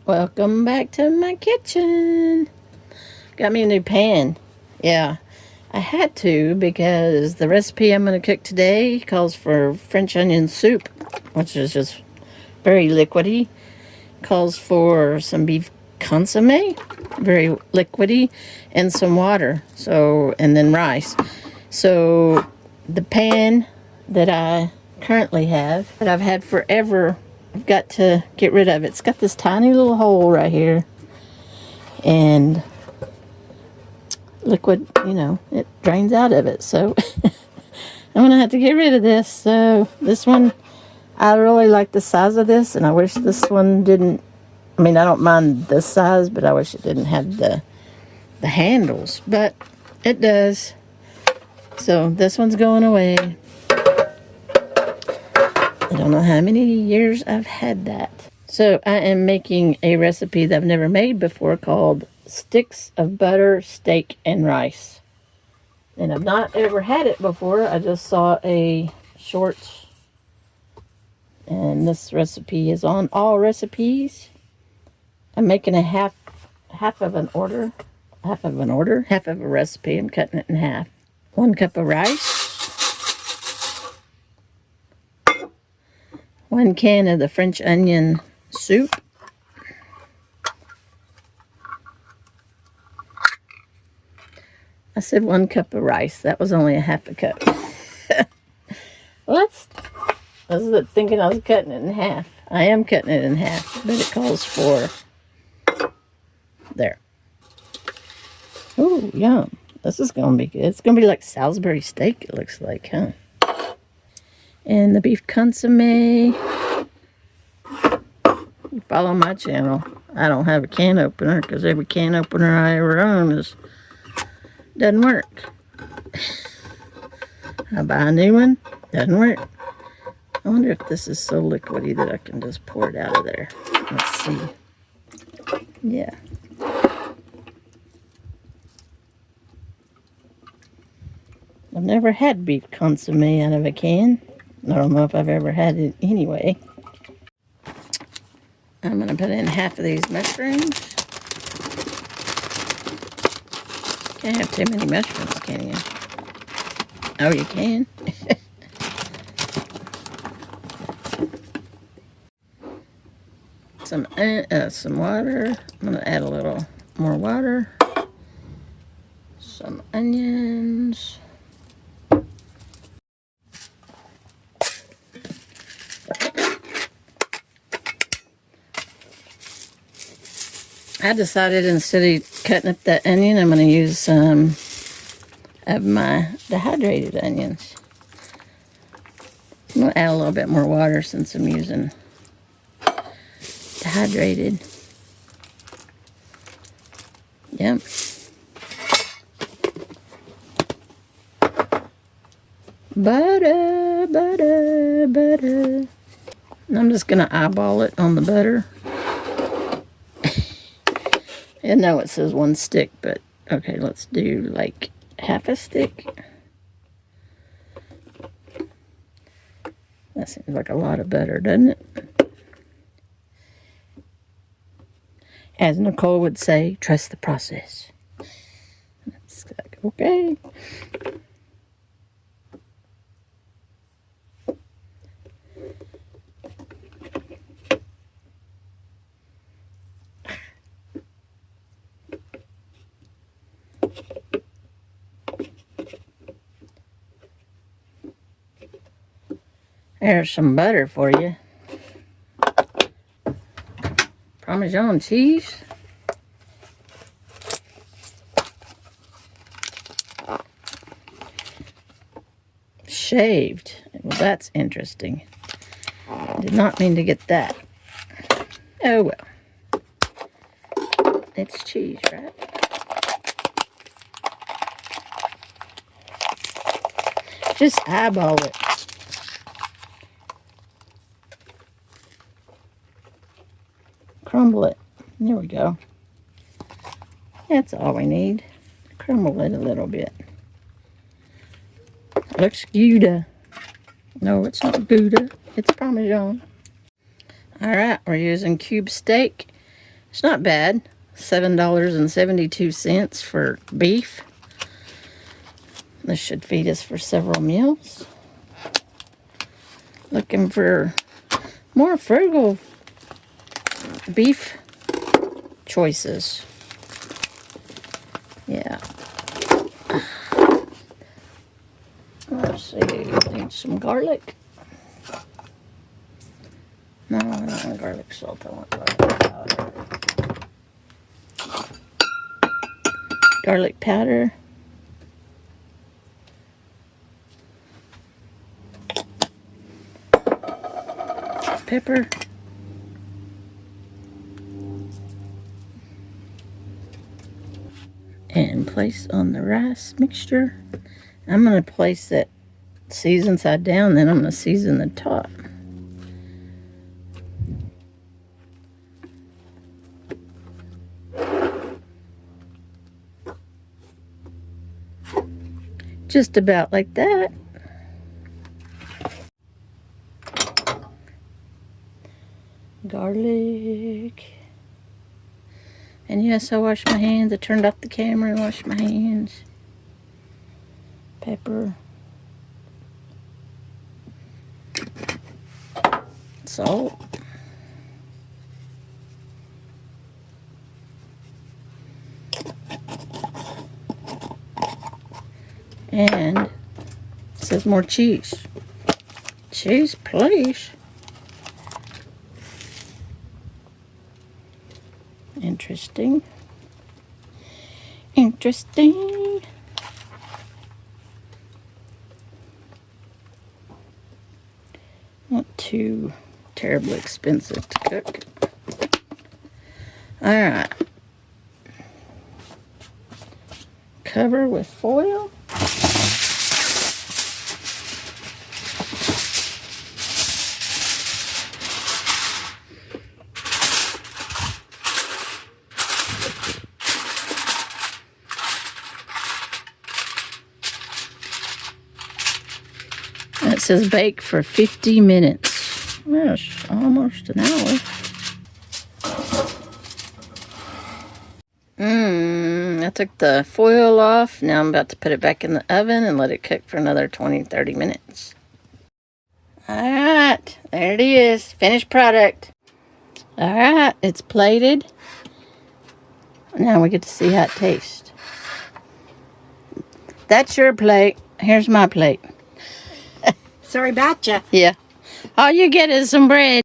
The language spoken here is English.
Welcome back to my kitchen. Got me a new pan. Yeah, I had to because the recipe I'm going to cook today calls for French onion soup, which is just very liquidy. Calls for some beef consomme, very liquidy, and some water. And then rice. So the pan that I currently have, that I've had forever, I've got to get rid of. It's got this tiny little hole right here, and liquid, it drains out of it. So I'm gonna have to get rid of this. So this one, I really like the size of this, and I wish this one didn't. I mean, I don't mind this size, but I wish it didn't have the handles, but it does. So this one's going away. I don't know how many years I've had that. So I am making a recipe that I've never made before called sticks of butter, steak, and rice. And I've not ever had it before. I just saw a short, and this recipe is on All Recipes. I'm making a half of a recipe. I'm cutting it in half. 1 cup of rice. 1 can of the French onion soup. I said 1 cup of rice. That was only a half a cup. I was thinking I was cutting it in half. I am cutting it in half, but it calls for there. Oh, yum. This is going to be good. It's going to be like Salisbury steak, it looks like, huh? And the beef consomme. Follow my channel. I don't have a can opener because every can opener I ever own doesn't work. I buy a new one, doesn't work. I wonder if this is so liquidy that I can just pour it out of there. Let's see. Yeah. I've never had beef consomme out of a can. I don't know if I've ever had it anyway. I'm going to put in half of these mushrooms. Can't have too many mushrooms, can you? Oh, you can. Some water. I'm going to add a little more water. Some onions. I decided instead of cutting up that onion, I'm going to use some of my dehydrated onions. I'm going to add a little bit more water since I'm using dehydrated. Yep. Butter, butter, butter. I'm just going to eyeball it on the butter. I know it says 1 stick, but okay, let's do like half a stick. That seems like a lot of butter, doesn't it? As Nicole would say, trust the process. It's like, okay. There's some butter for you. Parmesan cheese. Shaved. Well, that's interesting. Did not mean to get that. Oh well. It's cheese, right? Just eyeball it. Crumble it. There we go. That's all we need. Crumble it a little bit. Looks Gouda. No, it's not Gouda. It's Parmesan. Alright, we're using cube steak. It's not bad. $7.72 for beef. This should feed us for several meals. Looking for more frugal beef choices. Yeah. Let's see. Need some garlic. No, I don't want garlic salt. I want garlic powder. Garlic powder. Pepper. And place on the rice mixture. I'm going to place that season side down, then I'm going to season the top. Just about like that. Garlic. And yes, I washed my hands. I turned off the camera and washed my hands. Pepper. Salt. And it says more cheese. Cheese, please. Interesting. Interesting. Not too terribly expensive to cook. Alright. Cover with foil. It says bake for 50 minutes. That's almost an hour. I took the foil off. Now I'm about to put it back in the oven and let it cook for another 20-30 minutes. Alright, there it is. Finished product. Alright, it's plated. Now we get to see how it tastes. That's your plate. Here's my plate. Sorry about ya. Yeah. All you get is some bread.